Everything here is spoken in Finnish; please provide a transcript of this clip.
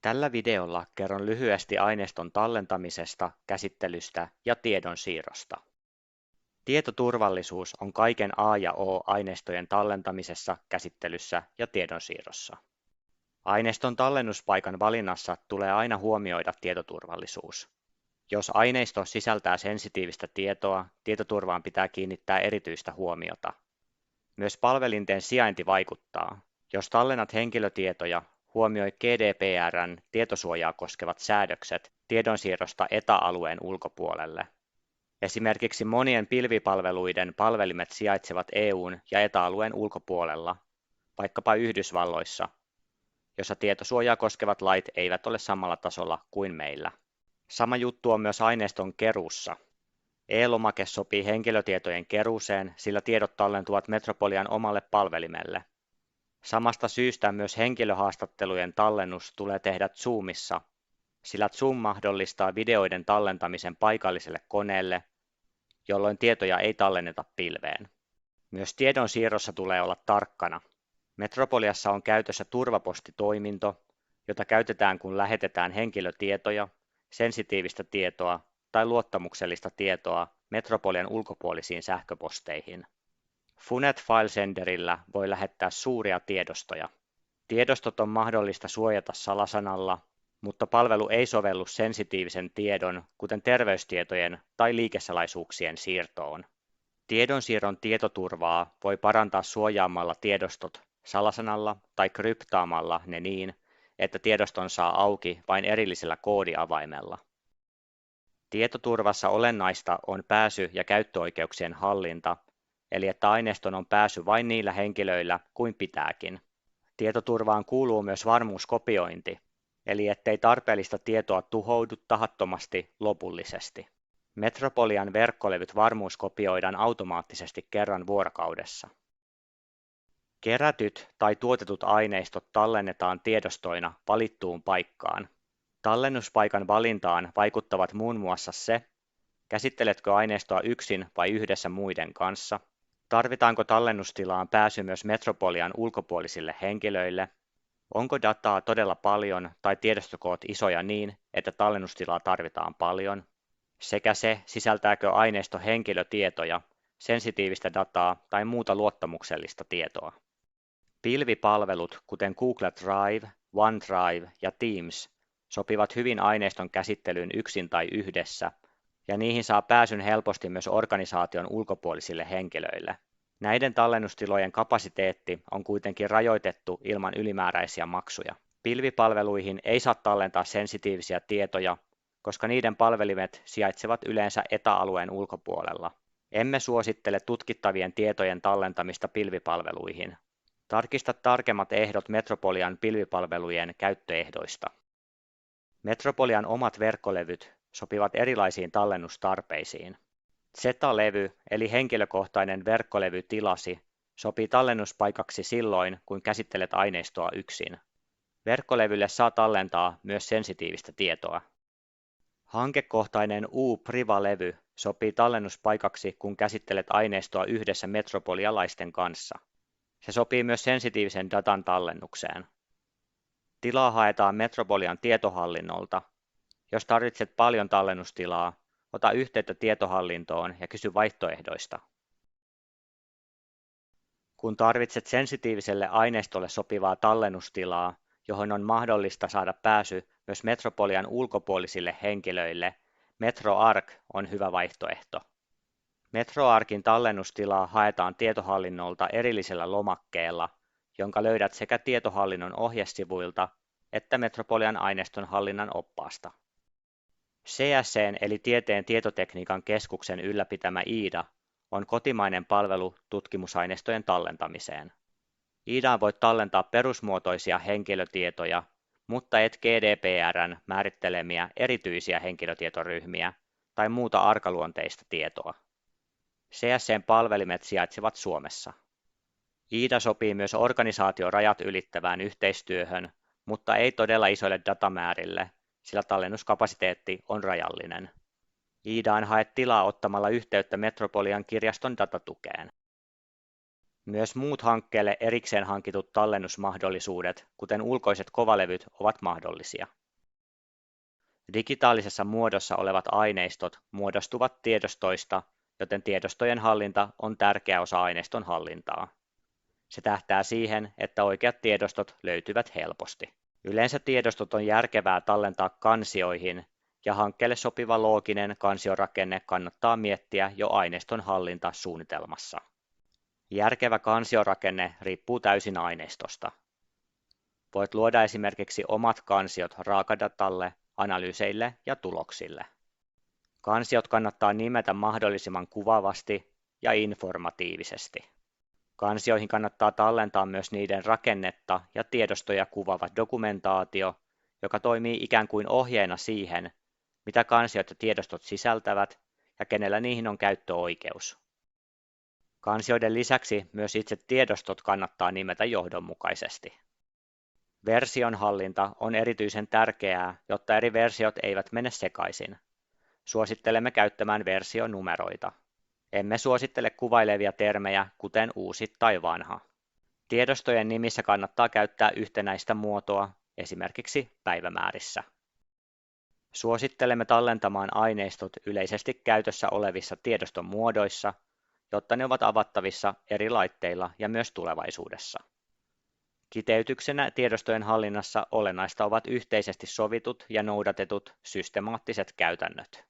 Tällä videolla kerron lyhyesti aineiston tallentamisesta, käsittelystä ja tiedonsiirrosta. Tietoturvallisuus on kaiken A ja O aineistojen tallentamisessa, käsittelyssä ja tiedonsiirrossa. Aineiston tallennuspaikan valinnassa tulee aina huomioida tietoturvallisuus. Jos aineisto sisältää sensitiivistä tietoa, tietoturvaan pitää kiinnittää erityistä huomiota. Myös palvelinten sijainti vaikuttaa. Jos tallennat henkilötietoja, huomioi GDPR:n tietosuojaa koskevat säädökset tiedonsiirrosta etäalueen ulkopuolelle. Esimerkiksi monien pilvipalveluiden palvelimet sijaitsevat EU:n ja etäalueen ulkopuolella, vaikkapa Yhdysvalloissa, jossa tietosuojaa koskevat lait eivät ole samalla tasolla kuin meillä. Sama juttu on myös aineiston keruussa. E-lomake sopii henkilötietojen keruuseen, sillä tiedot tallentuvat Metropolian omalle palvelimelle. Samasta syystä myös henkilöhaastattelujen tallennus tulee tehdä Zoomissa, sillä Zoom mahdollistaa videoiden tallentamisen paikalliselle koneelle, jolloin tietoja ei tallenneta pilveen. Myös tiedonsiirrossa tulee olla tarkkana. Metropoliassa on käytössä turvapostitoiminto, jota käytetään kun lähetetään henkilötietoja, sensitiivistä tietoa tai luottamuksellista tietoa Metropolian ulkopuolisiin sähköposteihin. Funet FileSenderillä voi lähettää suuria tiedostoja. Tiedostot on mahdollista suojata salasanalla, mutta palvelu ei sovellu sensitiivisen tiedon, kuten terveystietojen tai liikesalaisuuksien siirtoon. Tiedonsiirron tietoturvaa voi parantaa suojaamalla tiedostot salasanalla tai kryptaamalla ne niin, että tiedoston saa auki vain erillisellä koodiavaimella. Tietoturvassa olennaista on pääsy- ja käyttöoikeuksien hallinta, eli että aineiston on pääsy vain niillä henkilöillä kuin pitääkin. Tietoturvaan kuuluu myös varmuuskopiointi, eli ettei tarpeellista tietoa tuhoudu tahattomasti lopullisesti. Metropolian verkkolevyt varmuuskopioidaan automaattisesti kerran vuorokaudessa. Kerätyt tai tuotetut aineistot tallennetaan tiedostoina valittuun paikkaan. Tallennuspaikan valintaan vaikuttavat muun muassa se, käsitteletkö aineistoa yksin vai yhdessä muiden kanssa, tarvitaanko tallennustilaan pääsy myös Metropolian ulkopuolisille henkilöille, onko dataa todella paljon tai tiedostokoot isoja niin, että tallennustilaa tarvitaan paljon, sekä se, sisältääkö aineisto henkilötietoja, sensitiivistä dataa tai muuta luottamuksellista tietoa. Pilvipalvelut, kuten Google Drive, OneDrive ja Teams, sopivat hyvin aineiston käsittelyyn yksin tai yhdessä, ja niihin saa pääsyn helposti myös organisaation ulkopuolisille henkilöille. Näiden tallennustilojen kapasiteetti on kuitenkin rajoitettu ilman ylimääräisiä maksuja. Pilvipalveluihin ei saa tallentaa sensitiivisiä tietoja, koska niiden palvelimet sijaitsevat yleensä etäalueen ulkopuolella. Emme suosittele tutkittavien tietojen tallentamista pilvipalveluihin. Tarkista tarkemmat ehdot Metropolian pilvipalvelujen käyttöehdoista. Metropolian omat verkkolevyt sopivat erilaisiin tallennustarpeisiin. Z-levy eli henkilökohtainen verkkolevytilasi sopii tallennuspaikaksi silloin, kun käsittelet aineistoa yksin. Verkkolevylle saa tallentaa myös sensitiivistä tietoa. Hankekohtainen U-Priva-levy sopii tallennuspaikaksi, kun käsittelet aineistoa yhdessä metropolialaisten kanssa. Se sopii myös sensitiivisen datan tallennukseen. Tilaa haetaan Metropolian tietohallinnolta. Jos tarvitset paljon tallennustilaa, ota yhteyttä tietohallintoon ja kysy vaihtoehdoista. Kun tarvitset sensitiiviselle aineistolle sopivaa tallennustilaa, johon on mahdollista saada pääsy myös Metropolian ulkopuolisille henkilöille, MetroArk on hyvä vaihtoehto. MetroArkin tallennustilaa haetaan tietohallinnolta erillisellä lomakkeella, jonka löydät sekä tietohallinnon ohjesivuilta että Metropolian aineiston hallinnan oppaasta. CSC:n eli Tieteen tietotekniikan keskuksen ylläpitämä IDA on kotimainen palvelu tutkimusaineistojen tallentamiseen. IDAan voit tallentaa perusmuotoisia henkilötietoja, mutta et GDPR:n määrittelemiä erityisiä henkilötietoryhmiä tai muuta arkaluonteista tietoa. CSC:n palvelimet sijaitsevat Suomessa. IDA sopii myös organisaatiorajat ylittävään yhteistyöhön, mutta ei todella isoille datamäärille, sillä tallennuskapasiteetti on rajallinen. IDAan haet tilaa ottamalla yhteyttä Metropolian kirjaston datatukeen. Myös muut hankkeelle erikseen hankitut tallennusmahdollisuudet, kuten ulkoiset kovalevyt, ovat mahdollisia. Digitaalisessa muodossa olevat aineistot muodostuvat tiedostoista, joten tiedostojen hallinta on tärkeä osa aineiston hallintaa. Se tähtää siihen, että oikeat tiedostot löytyvät helposti. Yleensä tiedostot on järkevää tallentaa kansioihin, ja hankkeelle sopiva looginen kansiorakenne kannattaa miettiä jo aineiston hallintasuunnitelmassa. Järkevä kansiorakenne riippuu täysin aineistosta. Voit luoda esimerkiksi omat kansiot raakadatalle, analyyseille ja tuloksille. Kansiot kannattaa nimetä mahdollisimman kuvaavasti ja informatiivisesti. Kansioihin kannattaa tallentaa myös niiden rakennetta ja tiedostoja kuvaava dokumentaatio, joka toimii ikään kuin ohjeena siihen, mitä kansiot ja tiedostot sisältävät ja kenellä niihin on käyttöoikeus. Kansioiden lisäksi myös itse tiedostot kannattaa nimetä johdonmukaisesti. Versionhallinta on erityisen tärkeää, jotta eri versiot eivät mene sekaisin. Suosittelemme käyttämään versionumeroita. Emme suosittele kuvailevia termejä, kuten uusi tai vanha. Tiedostojen nimissä kannattaa käyttää yhtenäistä muotoa, esimerkiksi päivämäärissä. Suosittelemme tallentamaan aineistot yleisesti käytössä olevissa tiedoston muodoissa, jotta ne ovat avattavissa eri laitteilla ja myös tulevaisuudessa. Kiteytyksenä tiedostojen hallinnassa olennaista ovat yhteisesti sovitut ja noudatetut systemaattiset käytännöt.